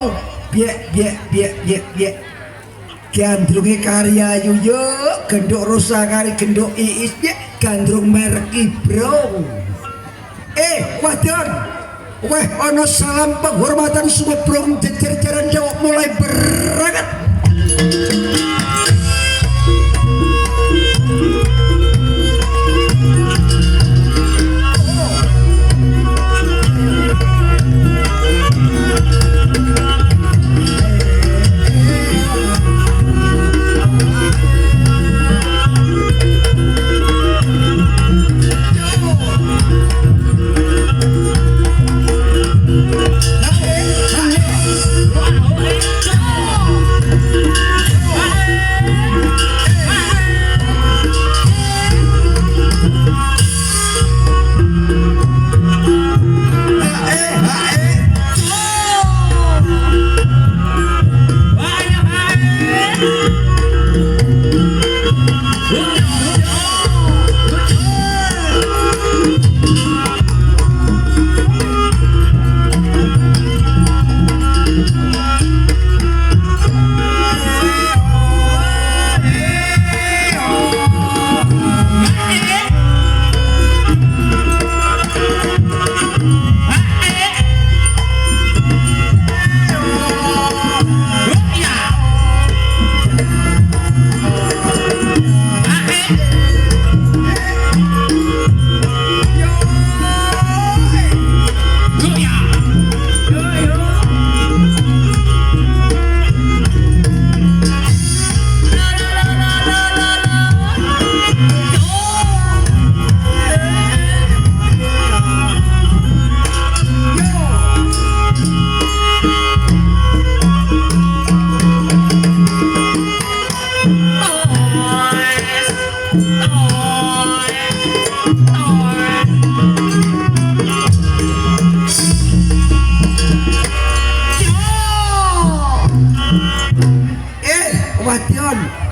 biek gandrunge karya yuyo gendok rosa kari gendok iis biek gandrung merek Ibro. Wadon weh ono salam penghormatan sumebrong jejer-jejeran Jawa mulai berangkat.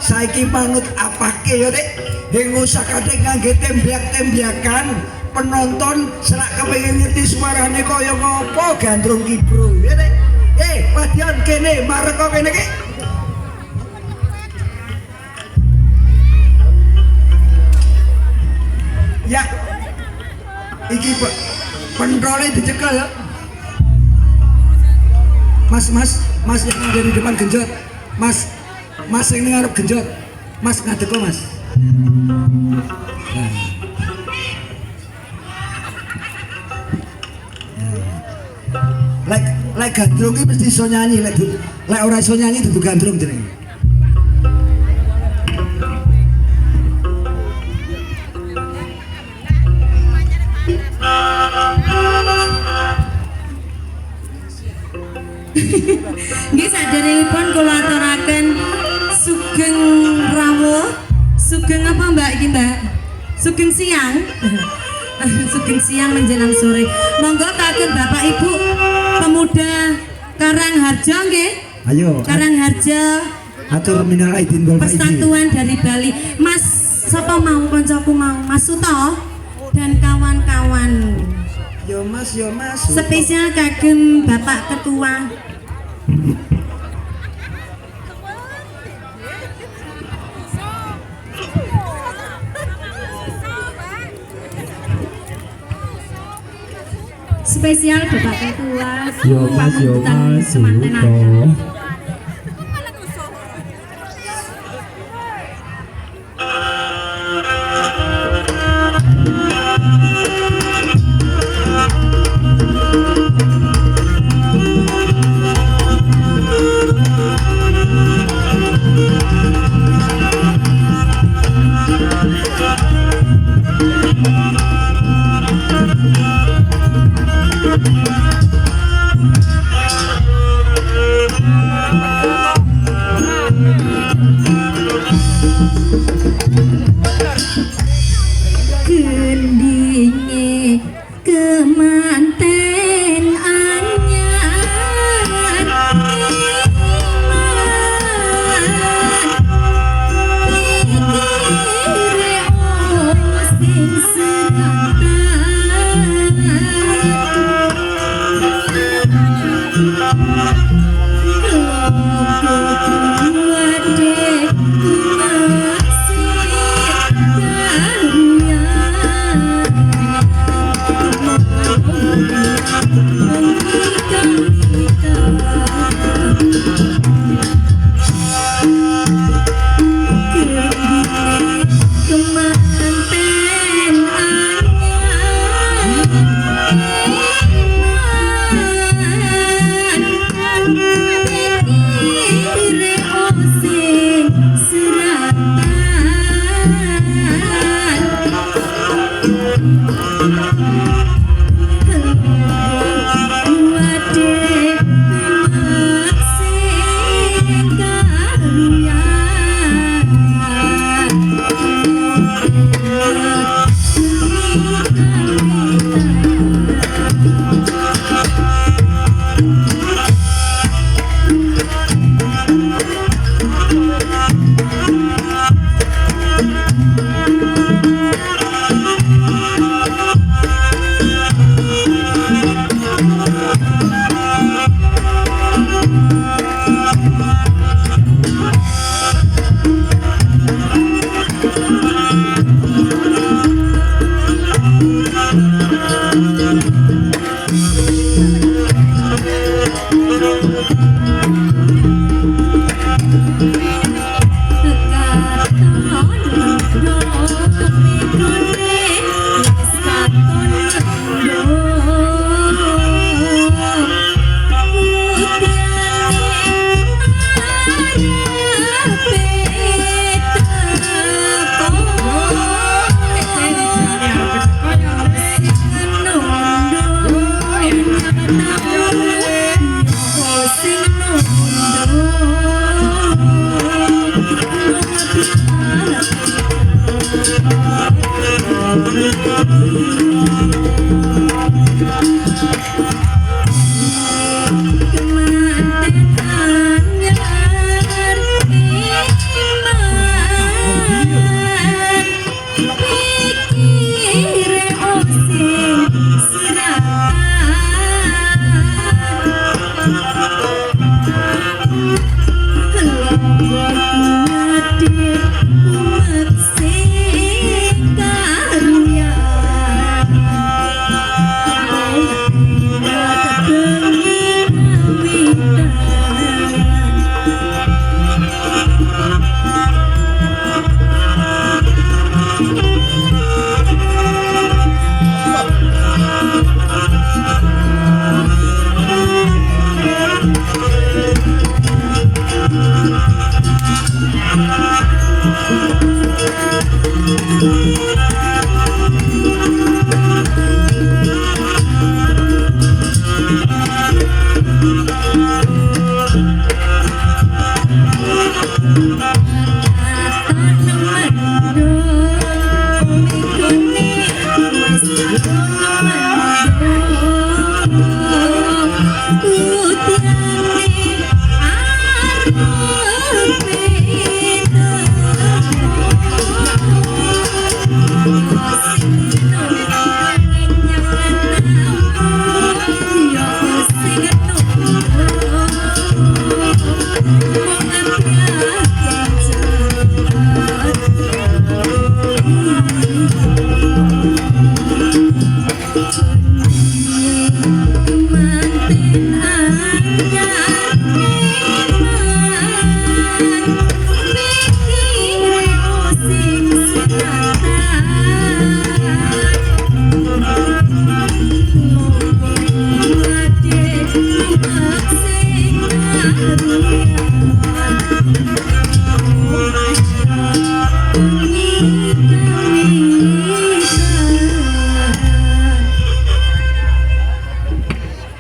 Saiki manut apake ya Dik? Hing usakane ngangge tembak-tembakan penonton selak kepengin ngerti suarane kaya ngopo gandrung Ibro ya Dik. Wadion kene marek kok kene iki. Ya. Iki pentrole dicekel ya. Mas yang ada di depan genjot. Mas yang ngarep genjot. Mas ngadeg kok Mas. Lek gandrung iki mesti iso nyanyi, lek ora iso nyanyi dudu gandrung jenenge. Nggih saderengipun kula aturaken sugeng rawuh, sugeng apa Mbak iki Mbak? Sugeng siang. Sugeng siang menjelang sore. Monggo kagem Bapak Ibu pemuda Karangharjo nggih. Ayo. Karangharjo. Atur minal aidin wal faizin. Persatuan dari Bali. Mas sapa mau kancaku mau? Mas Suto dan kawan-kawan. Yo Mas. Spesial kagem Bapak Ketua. Spesial Bapak Ketua. Yo Mas Suto. Gendinge kemanten anyar iman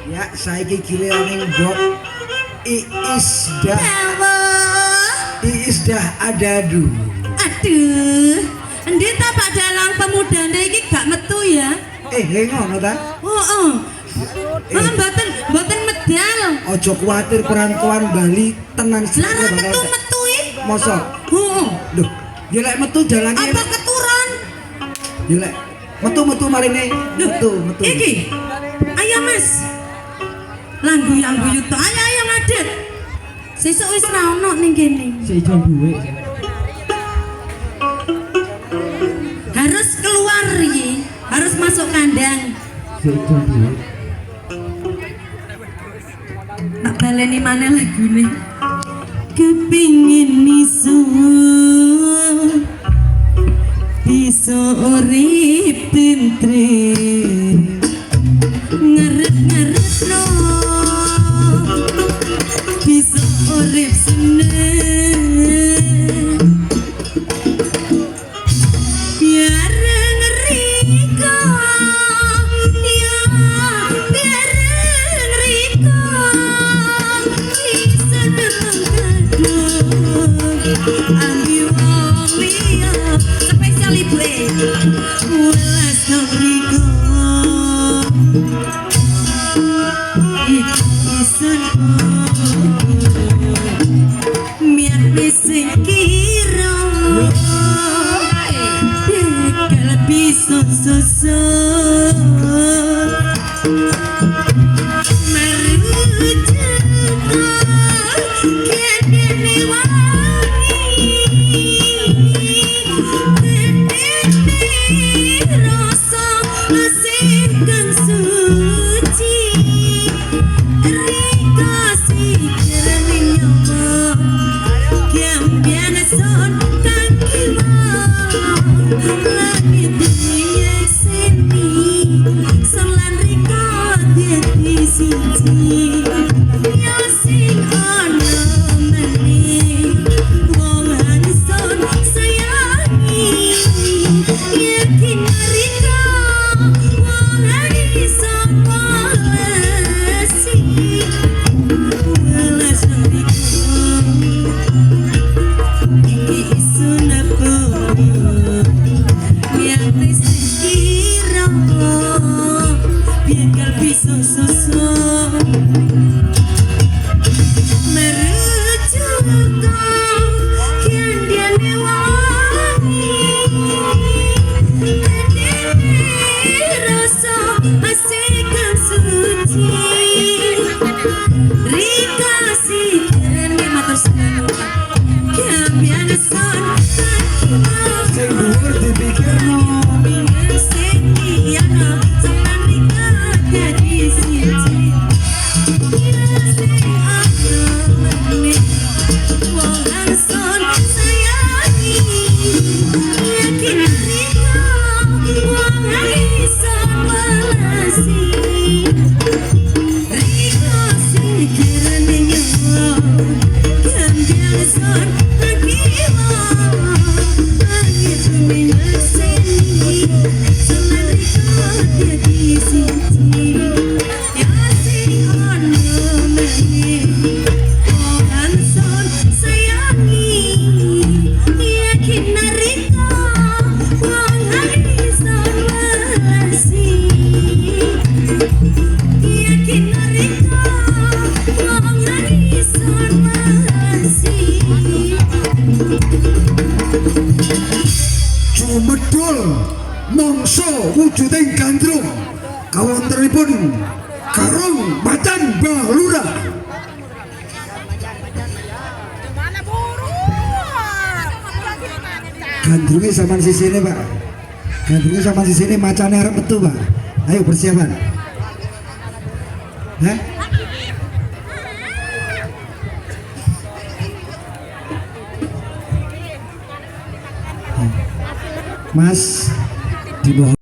Ya saiki giliran Mbok Iis dah adadu. Aduh, endi ta Pak Dalang pemudane iki gak metu ya? Ngono ta? Heeh. Mboten medal. Ojo kuwatir perantauan Bali tenan Lah ra metu iki. Mosok? Heeh. Loh, ya lek metu jalannya. Apa keturon? Ya lek metu marine. Metu. Iki. Ayo Mas. Langgu yang guyu to. Ayo ngadeg. Sesuk wis ra ono ning kene. Sejon duwe. Harus keluar iki. Harus masuk kandang. Sejon duwe. Tak baleni maneh lagune. Kepingin iso bisa urip tentrem ngarep-ngarep no bisa urip seneng biar ngeriko ya biar ngeriko bisa demeng ambil wong liya spesial ibu welas ngeriko ikisan mian bising kira bekal bisa susun marujana kian dene wangi Jumedul mongso wujuding gandrung kawontenipun Karong Macan Balura. Gandrungnya sama sisi ini, Pak. Gandrungnya sama sisi ini, macannya arep metu, Pak. Ayo persiapan. Hah? Mas, di bawah